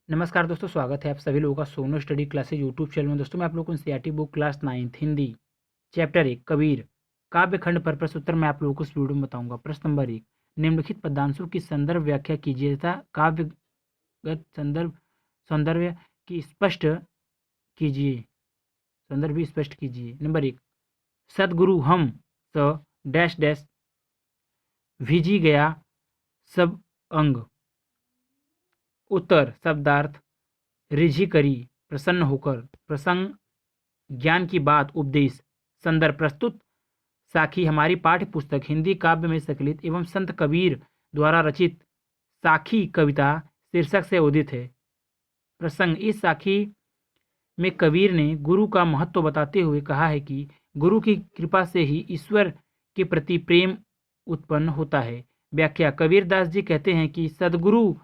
नमस्कार दोस्तों, स्वागत है आप सभी लोगों का सोनो स्टडी क्लासेज यूट्यूब चैनल में। दोस्तों मैं आप लोगों को NCERT book class 9th Hindi chapter 1 Kabir काव्य खंड पर प्रश्न उत्तर मैं आप लोगों को इस वीडियो में बताऊंगा। प्रश्न नंबर 1, निम्नलिखित पदांशों की संदर्भ व्याख्या कीजिए तथा काव्यगत सौंदर्य की स्पष्ट कीजिए। संदर्भ भी स्पष्ट कीजिए। नंबर 1, सदगुरु हम स डैश डैश भीजी गया सब अंग। उत्तर शब्दार्थ रिझी करी प्रसन्न होकर। प्रसंग ज्ञान की बात उपदेश। संदर्भ प्रस्तुत साखी हमारी पाठ्य पुस्तक हिंदी काव्य में संकलित एवं संत कबीर द्वारा रचित साखी कविता शीर्षक से उदित है। प्रसंग इस साखी में कबीर ने गुरु का महत्व बताते हुए कहा है कि गुरु की कृपा से ही ईश्वर के प्रति प्रेम उत्पन्न होता है। व्याख्या कबीरदास जी कहते हैं कि सदगुरु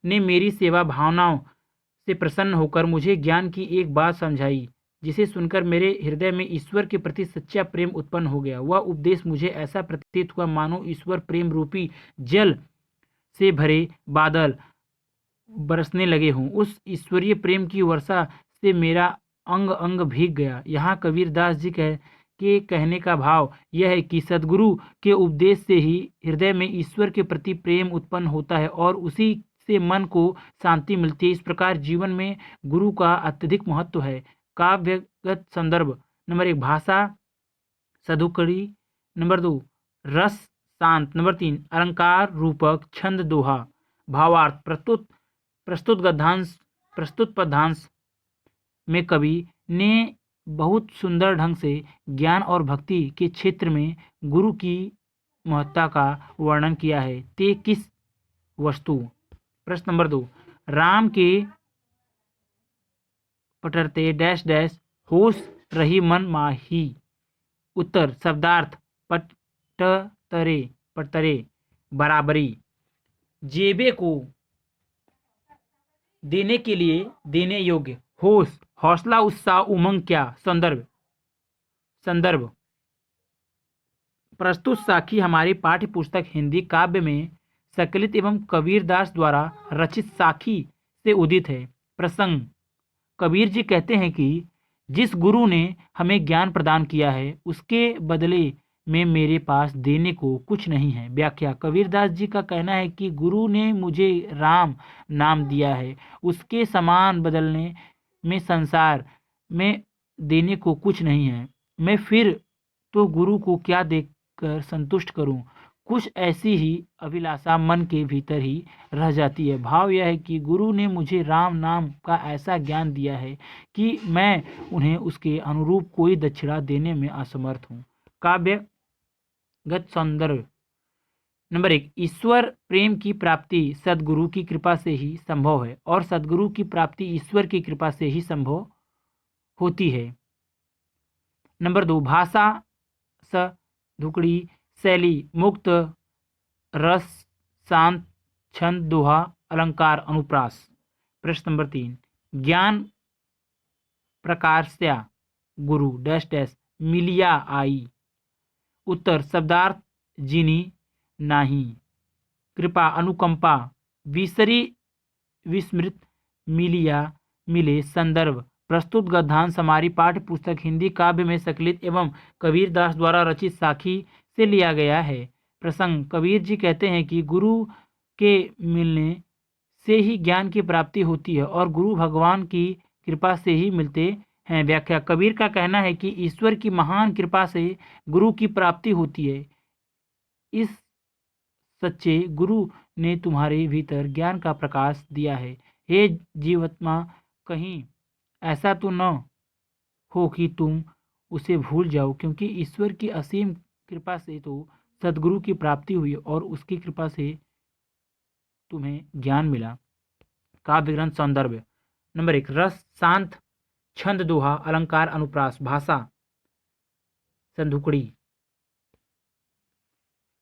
ने मेरी सेवा भावनाओं से प्रसन्न होकर मुझे ज्ञान की एक बात समझाई, जिसे सुनकर मेरे हृदय में ईश्वर के प्रति सच्चा प्रेम उत्पन्न हो गया। वह उपदेश मुझे ऐसा प्रतीत हुआ मानो ईश्वर प्रेम रूपी जल से भरे बादल बरसने लगे हों। उस ईश्वरीय प्रेम की वर्षा से मेरा अंग अंग भीग गया। यहाँ कबीरदास जी के कहने का भाव यह है कि सदगुरु के उपदेश से ही हृदय में ईश्वर के प्रति प्रेम उत्पन्न होता है और उसी से मन को शांति मिलती है। इस प्रकार जीवन में गुरु का अत्यधिक महत्व है। काव्यगत संदर्भ नंबर 1, भाषा सधुकड़ी। नंबर 2, रस शांत। नंबर 3, अलंकार रूपक छंद दोहा। भावार्थ प्रस्तुत गद्यांश प्रस्तुत पद्यांश में कवि ने बहुत सुंदर ढंग से ज्ञान और भक्ति के क्षेत्र में गुरु की महत्ता का वर्णन किया है। ते किस वस्तु। प्रश्न नंबर 2, राम के पटरते डैश डैश होश रही मन माही। उत्तर शब्दार्थ पटतरे पटतरे बराबरी। जेबे को देने के लिए देने योग्य। होश हौसला उत्साह उमंग क्या। संदर्भ प्रस्तुत साखी हमारी पाठ्य पुस्तक हिंदी काव्य में संकलित एवं कबीरदास द्वारा रचित साखी से उदित है। प्रसंग कबीर जी कहते हैं कि जिस गुरु ने हमें ज्ञान प्रदान किया है उसके बदले में मेरे पास देने को कुछ नहीं है। व्याख्या कबीरदास जी का कहना है कि गुरु ने मुझे राम नाम दिया है, उसके समान बदलने में संसार में देने को कुछ नहीं है। मैं फिर तो गुरु को क्या देकर संतुष्ट करूं। कुछ ऐसी ही अभिलाषा मन के भीतर ही रह जाती है। भाव यह है कि गुरु ने मुझे राम नाम का ऐसा ज्ञान दिया है कि मैं उन्हें उसके अनुरूप कोई दक्षिणा देने में असमर्थ हूँ। काव्यगत सौंदर्य नंबर 1, ईश्वर प्रेम की प्राप्ति सदगुरु की कृपा से ही संभव है और सदगुरु की प्राप्ति ईश्वर की कृपा से ही संभव होती है। नंबर 2, भाषा सधुकड़ी शैली मुक्त रस शांत छंद दोहा अलंकार अनुप्रास। प्रश्न नंबर 3, ज्ञान प्रकाश्या गुरु डैश डैश मिलिया आई। उत्तर शब्दार्थ जिनी नाही कृपा अनुकंपा विसरी विस्मृत मिलिया मिले। संदर्भ प्रस्तुत गद्यांश हमारी पाठ्य पुस्तक हिंदी काव्य में संकलित एवं कबीरदास द्वारा रचित साखी से लिया गया है। प्रसंग कबीर जी कहते हैं कि गुरु के मिलने से ही ज्ञान की प्राप्ति होती है और गुरु भगवान की कृपा से ही मिलते हैं। व्याख्या कबीर का कहना है कि ईश्वर की महान कृपा से गुरु की प्राप्ति होती है। इस सच्चे गुरु ने तुम्हारे भीतर ज्ञान का प्रकाश दिया है। हे जीवात्मा, कहीं ऐसा तो न हो कि तुम उसे भूल जाओ, क्योंकि ईश्वर की असीम कृपा से तो सदगुरु की प्राप्ति हुई और उसकी कृपा से तुम्हें ज्ञान मिला। काव्य ग्रंथ सौंदर्य नंबर 1, रस शांत छंद दोहा अलंकार अनुप्रास। भाषा संधुकड़ी।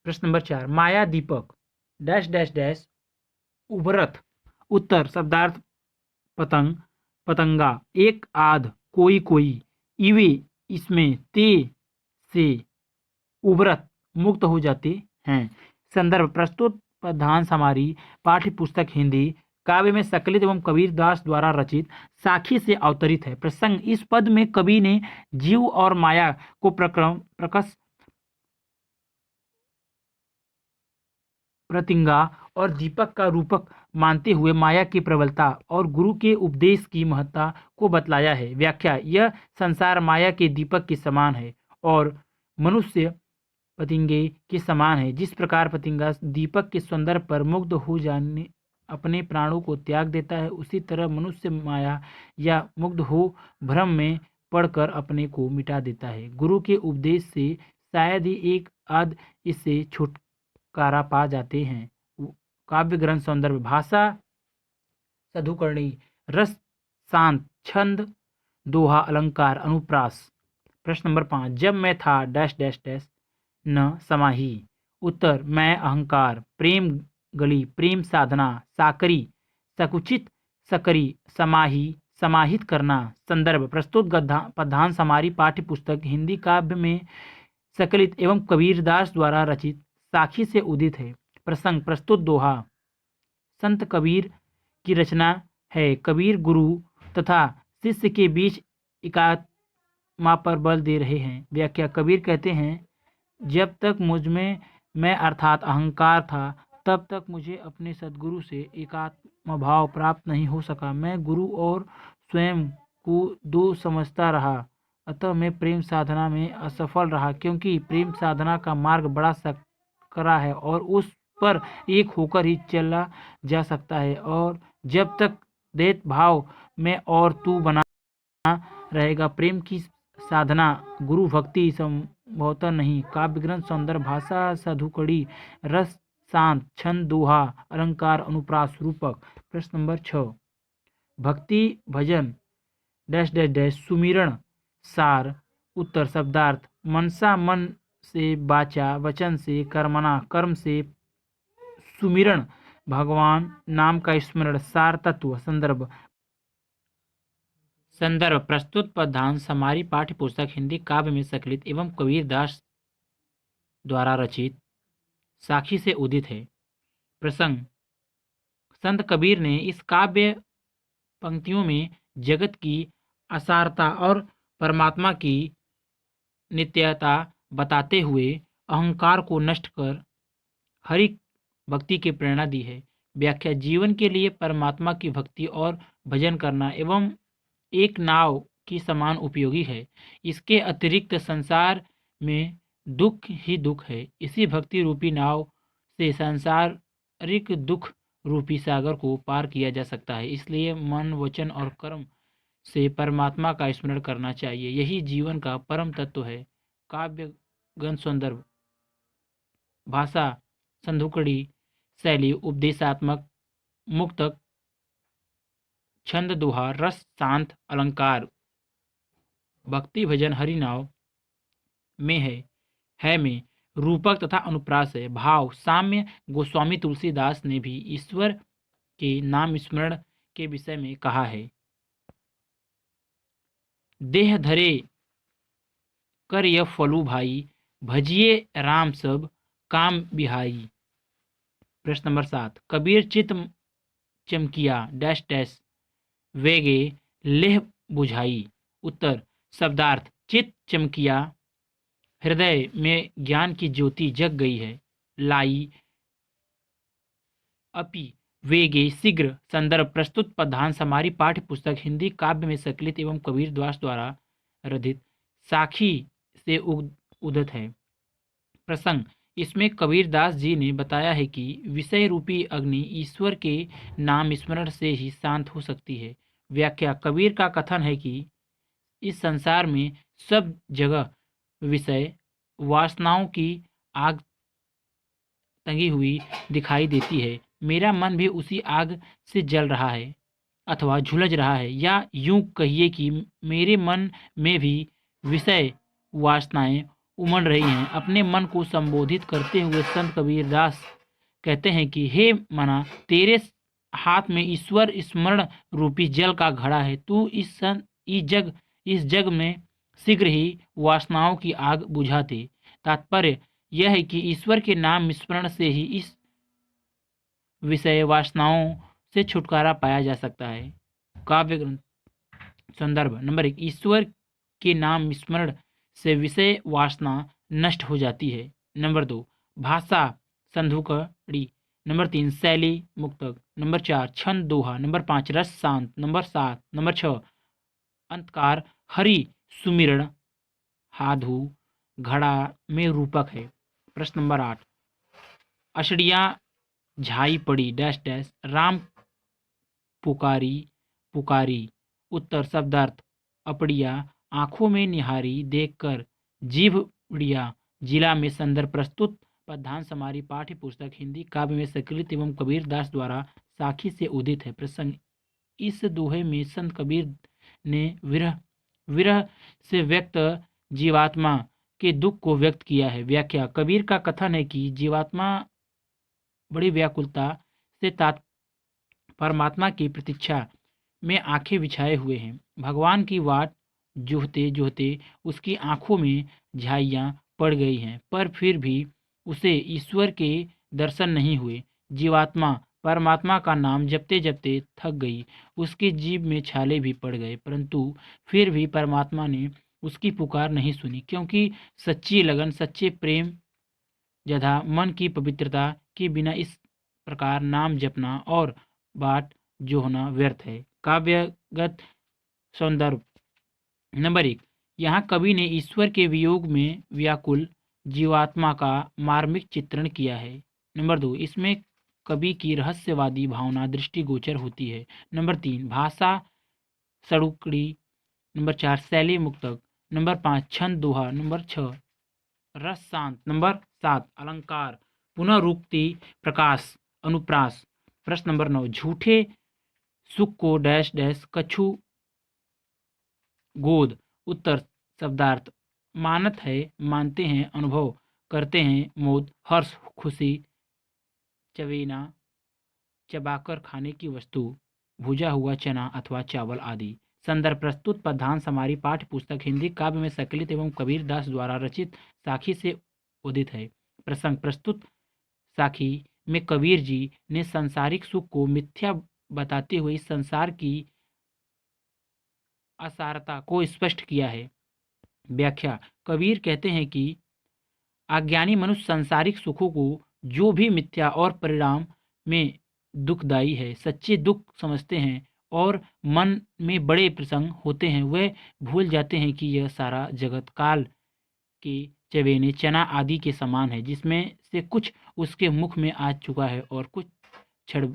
प्रश्न नंबर 4, माया दीपक डैश डैश डैश उभरत। उत्तर शब्दार्थ पतंग पतंगा एक आध कोई कोई इवे इसमें ते से उभरत मुक्त हो जाते हैं। संदर्भ प्रस्तुत पद्यांश हमारी पाठ्य पुस्तक हिंदी काव्य में सकलित एवं कबीरदास द्वारा रचित साखी से अवतरित है। प्रसंग, इस पद में कवि ने जीव और माया को प्रकस, प्रतिज्ञा और दीपक का रूपक मानते हुए माया की प्रबलता और गुरु के उपदेश की महत्ता को बतलाया है। व्याख्या, यह संसार माया के दीपक के समान है और मनुष्य पतंगे के समान है। जिस प्रकार पतंगा दीपक के सौंदर्य पर मुग्ध हो जाने अपने प्राणों को त्याग देता है, उसी तरह मनुष्य माया या मुग्ध हो भ्रम में पड़कर अपने को मिटा देता है। गुरु के उपदेश से शायद ही एक आध इससे छुटकारा पा जाते हैं। काव्य ग्रंथ सौंदर्य, भाषा साधुकर्णी, रस शांत, छंद दोहा, अलंकार, अनुप्रास। प्रश्न नंबर 5, जब मैं था डैश डैश डैश न समाही। उत्तर, मैं अहंकार, प्रेम गली, प्रेम साधना, साकरी, सकुचित, सकरी, समाही, समाहित करना। संदर्भ, प्रस्तुत पद्यांश हमारी पाठ्य पुस्तक हिंदी काव्य में सकलित एवं कबीरदास द्वारा रचित साखी से उदित है। प्रसंग, प्रस्तुत दोहा संत कबीर की रचना है। कबीर गुरु तथा शिष्य के बीच एकात्मा पर बल दे रहे हैं। व्याख्या, कबीर कहते हैं, जब तक मुझ में मैं अर्थात अहंकार था, तब तक मुझे अपने सद्गुरु से एकात्म भाव प्राप्त नहीं हो सका। मैं गुरु और स्वयं को दो समझता रहा, अतः मैं प्रेम साधना में असफल रहा, क्योंकि प्रेम साधना का मार्ग बड़ा सकरा है और उस पर एक होकर ही चला जा सकता है, और जब तक द्वैत भाव में और तू बना रहेगा, प्रेम की साधना गुरु भक्ति संभवतः नहीं। काव्य ग्रंथ सौंदर्य, भाषा साधुकड़ी, रस शांत, छंद दोहा, अलंकार, अनुप्रास, रूपक। प्रश्न नंबर 6, भक्ति भजन डैश डैश डैश सुमिरन सार। उत्तर, शब्दार्थ, मनसा मन से, वाचा वचन से, कर्मणा कर्म से सुमिरन, भगवान नाम का स्मरण, सार तत्व। संदर्भ, प्रस्तुत पद्यांश हमारी पाठ्य पुस्तक हिंदी काव्य में सकलित एवं कबीरदास द्वारा रचित साखी से उदित है। प्रसंग, संत कबीर ने इस काव्य पंक्तियों में जगत की असारता और परमात्मा की नित्यता बताते हुए अहंकार को नष्ट कर हरि भक्ति की प्रेरणा दी है। व्याख्या, जीवन के लिए परमात्मा की भक्ति और भजन करना एवं एक नाव की समान उपयोगी है। इसके अतिरिक्त संसार में दुख ही दुख है। इसी भक्ति रूपी नाव से सांसारिक दुख रूपी सागर को पार किया जा सकता है। इसलिए मन, वचन और कर्म से परमात्मा का स्मरण करना चाहिए। यही जीवन का परम तत्व है। काव्य ग्रंथ सौंदर्य, भाषा संधुकड़ी, शैली उपदेशात्मक, मुक्तक, छंद दोहा, रस शांत, अलंकार। भक्ति भजन हरिनाव में है में रूपक तथा अनुप्रास है। भाव साम्य, गोस्वामी तुलसीदास ने भी ईश्वर के नाम स्मरण के विषय में कहा है। देह धरे कर यह फलू भाई, भजिए राम सब काम बिहाई। प्रश्न नंबर 7, कबीर चित चमकिया डैश डैश वेगे लेह बुझाई। उत्तर, शब्दार्थ, चित चमकिया, हृदय में ज्ञान की ज्योति जग गई है। लाई अपि वेगे शीघ्र। संदर्भ, प्रस्तुत पद्यांश हमारी पाठ्य पुस्तक हिंदी काव्य में सकलित एवं कबीरदास द्वारा रचित साखी से उदित है। प्रसंग, इसमें कबीरदास जी ने बताया है कि विषय रूपी अग्नि ईश्वर के नाम स्मरण से ही शांत हो सकती है। व्याख्या, कबीर का कथन है कि इस संसार में सब जगह विषय वासनाओं की आग तंगी हुई दिखाई देती है। मेरा मन भी उसी आग से जल रहा है अथवा झुलस रहा है, या यूं कहिए कि मेरे मन में भी विषय वासनाएं उमड़ रही हैं। अपने मन को संबोधित करते हुए संत कबीरदास कहते हैं कि हे मना, तेरे हाथ में ईश्वर स्मरण रूपी जल का घड़ा है। तू इस जग में शीघ्र ही वासनाओं की आग बुझा दे। तात्पर्य यह है कि ईश्वर के नाम स्मरण से ही इस विषय वासनाओं से छुटकारा पाया जा सकता है। काव्य ग्रंथ। संदर्भ नंबर 1, ईश्वर के नाम स्मरण से विषय वासना नष्ट हो जाती है। नंबर 2, भाषा संधुकड़ी। नंबर 3, शैली मुक्तक। नंबर 4, छंद दोहा। नंबर 5, रस शांत। नंबर 7, नंबर 6, अंतकार हरि सुमिरण हाधु घड़ा में रूपक है। प्रश्न नंबर 8, अषड़ियाँ झाई पड़ी डैश डैश राम पुकारी पुकारी। उत्तर शब्दार्थ अपड़िया आंखों में निहारी देखकर जीभ उड़िया जिला में। संदर्भ प्रस्तुत पद्यांश हमारी पाठ्य पुस्तक हिंदी काव्य में सकृत एवं कबीर दास द्वारा साखी से उदित है। प्रसंग, इस दोहे में संत कबीर ने विरह विरह से व्यक्त जीवात्मा के दुख को व्यक्त किया है। व्याख्या, कबीर का कथन है कि जीवात्मा बड़ी व्याकुलता से परमात्मा की प्रतीक्षा में आंखें बिछाए हुए हैं। भगवान की वाट जोहते जोहते उसकी आंखों में झाइयाँ पड़ गई हैं, पर फिर भी उसे ईश्वर के दर्शन नहीं हुए। जीवात्मा परमात्मा का नाम जपते जपते थक गई, उसकी जीभ में छाले भी पड़ गए, परंतु फिर भी परमात्मा ने उसकी पुकार नहीं सुनी, क्योंकि सच्ची लगन, सच्चे प्रेम जधा मन की पवित्रता के बिना इस प्रकार नाम जपना और बाट जोहना व्यर्थ है। काव्यगत सौंदर्य। नंबर 1, यहाँ कवि ने ईश्वर के वियोग में व्याकुल जीवात्मा का मार्मिक चित्रण किया है। नंबर 2, इसमें कवि की रहस्यवादी भावना दृष्टिगोचर होती है। नंबर 3, भाषा सड़ुकड़ी। नंबर 4, शैली मुक्तक। नंबर 5, छंद दोहा। नंबर 6, रस शांत। नंबर 7, अलंकार पुनरुक्ति प्रकाश अनुप्रास। प्रश्न नंबर 9, झूठे सुख को डैश डैश कछु गोद। उत्तर शब्दार्थ मानत है, मानते हैं, अनुभव करते हैं, मोद हर्ष खुशी, चवेना चबाकर खाने की वस्तु, भुजा हुआ चना अथवा चावल आदि। संदर्भ प्रस्तुत पद्यांश हमारी पाठ्य पुस्तक हिंदी काव्य में सकृत एवं कबीर दास द्वारा रचित साखी से उदित है। प्रसंग, प्रस्तुत साखी में कबीर जी ने सांसारिक सुख को मिथ्या बताते हुए इस संसार की असारता को स्पष्ट किया है। व्याख्या, कबीर कहते हैं कि अज्ञानी मनुष्य सांसारिक सुखों को जो भी मिथ्या और परिणाम में दुखदायी है सच्चे दुख समझते हैं और मन में बड़े प्रसंग होते हैं, वे भूल जाते हैं कि यह सारा जगत काल के चवेने चना आदि के समान है, जिसमें से कुछ उसके मुख में आ चुका है और कुछ क्षण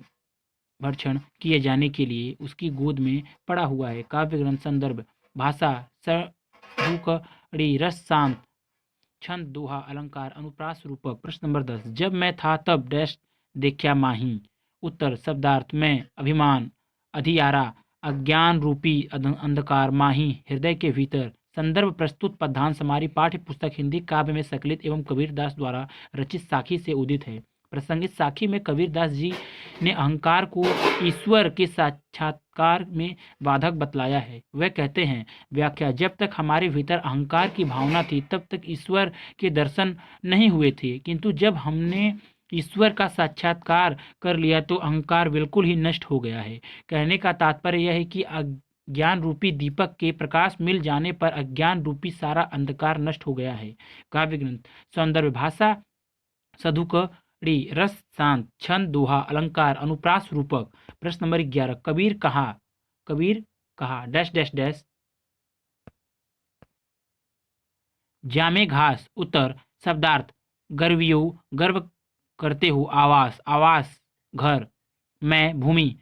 भक्षण किए जाने के लिए उसकी गोद में पड़ा हुआ है। काव्य ग्रंथ। संदर्भ, भाषा सड़ुकड़ी, रस शांत, छंद दोहा, अलंकार अनुप्रास रूपक। प्रश्न नंबर 10, जब मैं था तब डैश देखा माही। उत्तर शब्दार्थ में अभिमान अधियारा अज्ञान रूपी अंधकार माही हृदय के भीतर। संदर्भ प्रस्तुत पद्यांश हमारी पाठ्य पुस्तक हिंदी काव्य में सकृत एवं कबीर दास द्वारा रचित साखी से उदित है। प्रसंगित साखी में कबीर दास जी ने अहंकार को ईश्वर के साक्षात्कार में बाधक बतलाया है। वह कहते हैं, व्याख्या, जब तक हमारे भीतर अहंकार की भावना थी तब तक ईश्वर के दर्शन नहीं हुए थे, किंतु जब हमने ईश्वर का साक्षात्कार कर लिया तो अहंकार बिल्कुल ही नष्ट हो गया है। कहने का तात्पर्य यह है कि ज्ञान रूपी दीपक के प्रकाश मिल जाने पर अज्ञान रूपी सारा अंधकार नष्ट हो गया है। काव्य ग्रंथ। सौंदर्य, भाषा सधुकड़ी, रस शांत, छंद दोहा, अलंकार अनुप्रास रूपक। प्रश्न नंबर 11, कबीर कहा डैश डैश डैश जामे घास। उत्तर शब्दार्थ गर्वियो गर्व करते हो आवास आवास घर, मैं भूमि।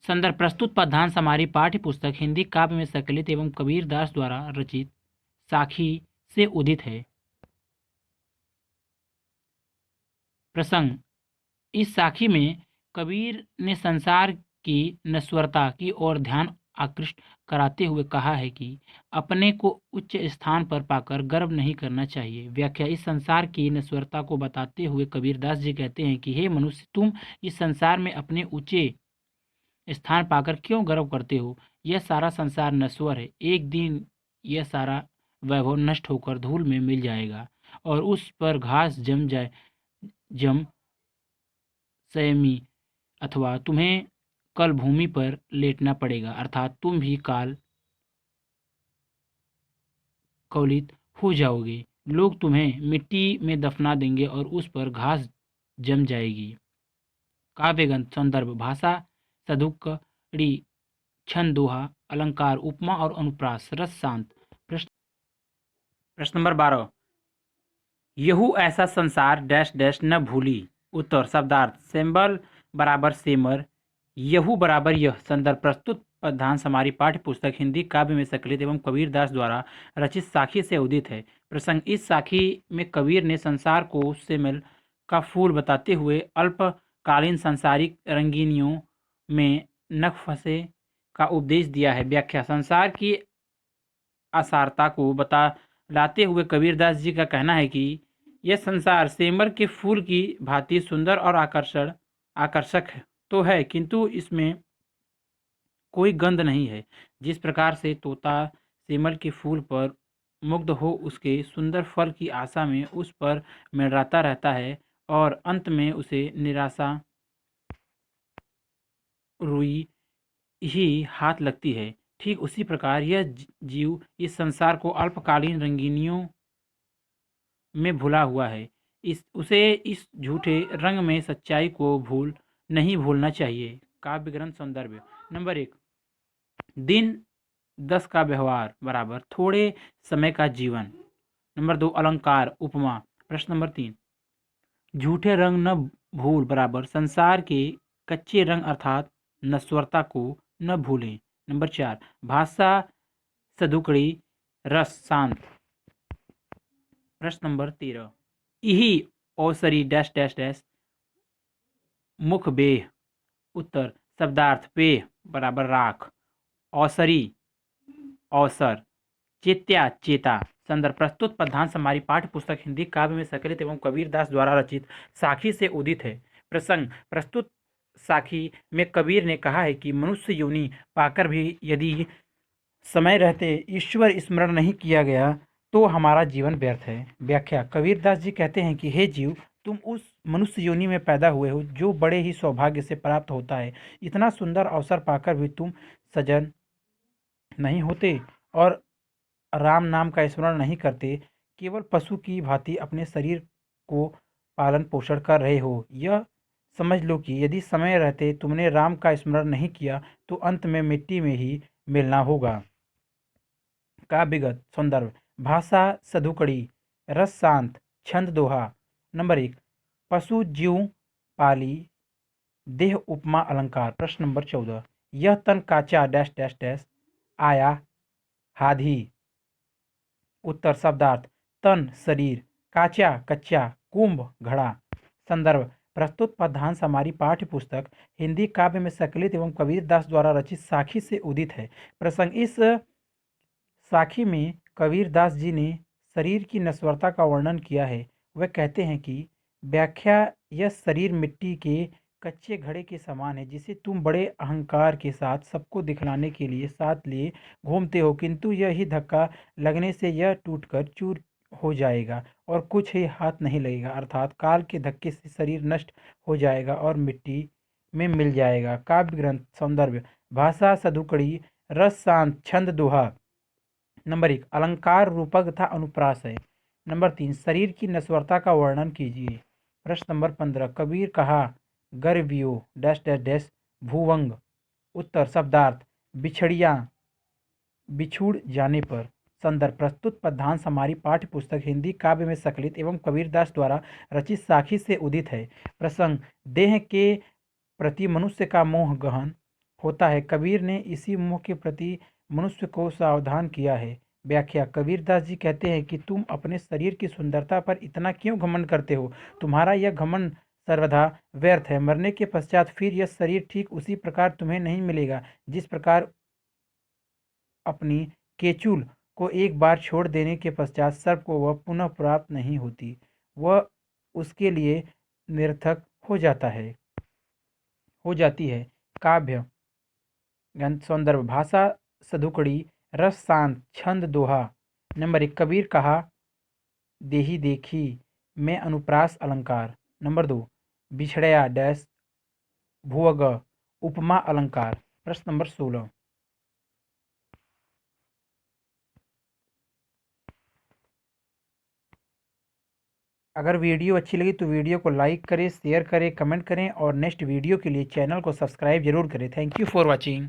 संदर्भ प्रस्तुत पद्यांश हमारी पाठ्य पुस्तक हिंदी काव्य में सकृत एवं कबीर दास द्वारा रचित साखी से उदित है। प्रसंग, इस साखी में कबीर ने संसार की नश्वरता की ओर ध्यान आकृष्ट कराते हुए कहा है कि अपने को उच्च स्थान पर पाकर गर्व नहीं करना चाहिए। व्याख्या, इस संसार की नश्वरता को बताते हुए कबीर दास जी कहते हैं कि हे मनुष्य, तुम इस संसार में अपने ऊंचे स्थान पाकर क्यों गर्व करते हो? यह सारा संसार नश्वर है, एक दिन यह सारा वैभव नष्ट होकर धूल में मिल जाएगा और उस पर घास जम संयमी अथवा तुम्हें कल भूमि पर लेटना पड़ेगा, अर्थात तुम भी काल कवलित हो जाओगे। लोग तुम्हें मिट्टी में दफना देंगे और उस पर घास जम जाएगी। काव्यग्रंथ संदर्भ भाषा सदुकड़ी छंद दोहा अलंकार उपमा और अनुप्रास रस शांत। प्रश्न प्रश्न नंबर 12 यहू ऐसा संसार डैश डैश न भूली। उत्तर शब्दार्थ सेम्बल बराबर सेमर, यहू बराबर यह। संदर्भ प्रस्तुत पद्यांश हमारी पाठ्य पुस्तक हिंदी काव्य में संकलित एवं कबीरदास द्वारा रचित साखी से उदित है। प्रसंग इस साखी में कबीर ने संसार को सेमल का फूल बताते हुए अल्पकालीन सांसारिक रंगीनियों में न फंसे का उपदेश दिया है। व्याख्या संसार की असारता को बतलाते हुए कबीरदास जी का कहना है कि यह संसार सेमर के फूल की भांति सुंदर और आकर्षक तो है, किंतु इसमें कोई गंध नहीं है। जिस प्रकार से तोता सेमर के फूल पर मुग्ध हो उसके सुंदर फल की आशा में उस पर मंडराता रहता है और अंत में उसे निराशा रुई ही हाथ लगती है, ठीक उसी प्रकार यह जीव इस संसार को अल्पकालीन रंगीनियों में भुला हुआ है। उसे इस झूठे रंग में सच्चाई को नहीं भूलना चाहिए। काव्य ग्रंथ संदर्भ नंबर 1 दिन 10 का व्यवहार बराबर थोड़े समय का जीवन। नंबर 2 अलंकार उपमा। प्रश्न नंबर 3 झूठे रंग न भूल बराबर संसार के कच्चे रंग अर्थात नश्वरता को न भूलें। नंबर 4 भाषा सदुकड़ी रस शांत। प्रश्न नंबर 13 इही औसरी डैश डैश डैश मुख बेह। उत्तर शब्दार्थ पेह बराबर राख, औसरी अवसर, चेत्या चेता। संदर्भ प्रस्तुत पद्यांश हमारी पाठ्य पुस्तक हिंदी काव्य में संकलित एवं कबीरदास द्वारा रचित साखी से उदित है। प्रसंग प्रस्तुत साखी में कबीर ने कहा है कि मनुष्य योनि पाकर भी यदि समय रहते ईश्वर स्मरण नहीं किया गया तो हमारा जीवन व्यर्थ है। व्याख्या कबीरदास जी कहते हैं कि हे जीव, तुम उस मनुष्य योनि में पैदा हुए हो जो बड़े ही सौभाग्य से प्राप्त होता है। इतना सुंदर अवसर पाकर भी तुम सजन नहीं होते और राम नाम का स्मरण नहीं करते, केवल पशु की भांति अपने शरीर को पालन पोषण कर रहे हो। यह समझ लो कि यदि समय रहते तुमने राम का स्मरण नहीं किया तो अंत में मिट्टी में ही मिलना होगा। काव्यगत संदर्भ भाषा सधुकड़ी रस शांत छंद दोहा। नंबर 1 पशु जीव पाली देह उपमा अलंकार। प्रश्न नंबर 14 यह तन काचा डैश डैश डैश आया हाधी। उत्तर शब्दार्थ तन शरीर, काचा कच्चा, कुंभ घड़ा। संदर्भ प्रस्तुत पद्यांश हमारी पाठ्य पुस्तक हिंदी काव्य में संकलित एवं कबीरदास द्वारा रचित साखी से उदित है। प्रसंग इस साखी में कबीरदास जी ने शरीर की नश्वरता का वर्णन किया है। वह कहते हैं कि व्याख्या यह शरीर मिट्टी के कच्चे घड़े के समान है जिसे तुम बड़े अहंकार के साथ सबको दिखलाने के लिए साथ लिए घूमते हो, किंतु यह ही धक्का लगने से यह टूटकर चूर हो जाएगा और कुछ ही हाथ नहीं लगेगा, अर्थात काल के धक्के से शरीर नष्ट हो जाएगा और मिट्टी में मिल जाएगा। काव्य ग्रंथ संदर्भ भाषा सधुकड़ी रस शांत छंद दोहा। नंबर 1 अलंकार रूपक तथा अनुप्रास है। नंबर 3 शरीर की नश्वरता का वर्णन कीजिए। प्रश्न नंबर 15 कबीर कहा गर्वियो डैश डैश डैश भूवंग। उत्तर शब्दार्थ बिछड़िया बिछुड़ जाने पर। संदर्भ प्रस्तुत पद्यांश हमारी पाठ्य पुस्तक हिंदी काव्य में संकलित एवं कबीरदास द्वारा रचित साखी से उदित है। प्रसंग देह के प्रति मनुष्य का मोह गहन होता है। कबीर ने इसी मोह के प्रति मनुष्य को सावधान किया है। व्याख्या कबीरदास जी कहते हैं कि तुम अपने शरीर की सुंदरता पर इतना क्यों घमंड करते हो। तुम्हारा यह घमंड सर्वथा व्यर्थ है। मरने के पश्चात फिर यह शरीर ठीक उसी प्रकार तुम्हें नहीं मिलेगा जिस प्रकार अपनी केचुल को एक बार छोड़ देने के पश्चात सर्प को वह पुनः प्राप्त नहीं होती, वह उसके लिए निरर्थक हो जाती है। काव्य संदर्भ भाषा सधुकड़ी रस शांत छंद दोहा। नंबर 1 कबीर कहा देही देखी में अनुप्रास अलंकार। नंबर 2 बिछड़या डैश भुअग उपमा अलंकार। प्रश्न नंबर 16। अगर वीडियो अच्छी लगी तो वीडियो को लाइक करें, शेयर करें, कमेंट करें और नेक्स्ट वीडियो के लिए चैनल को सब्सक्राइब जरूर करें। Thank you for watching.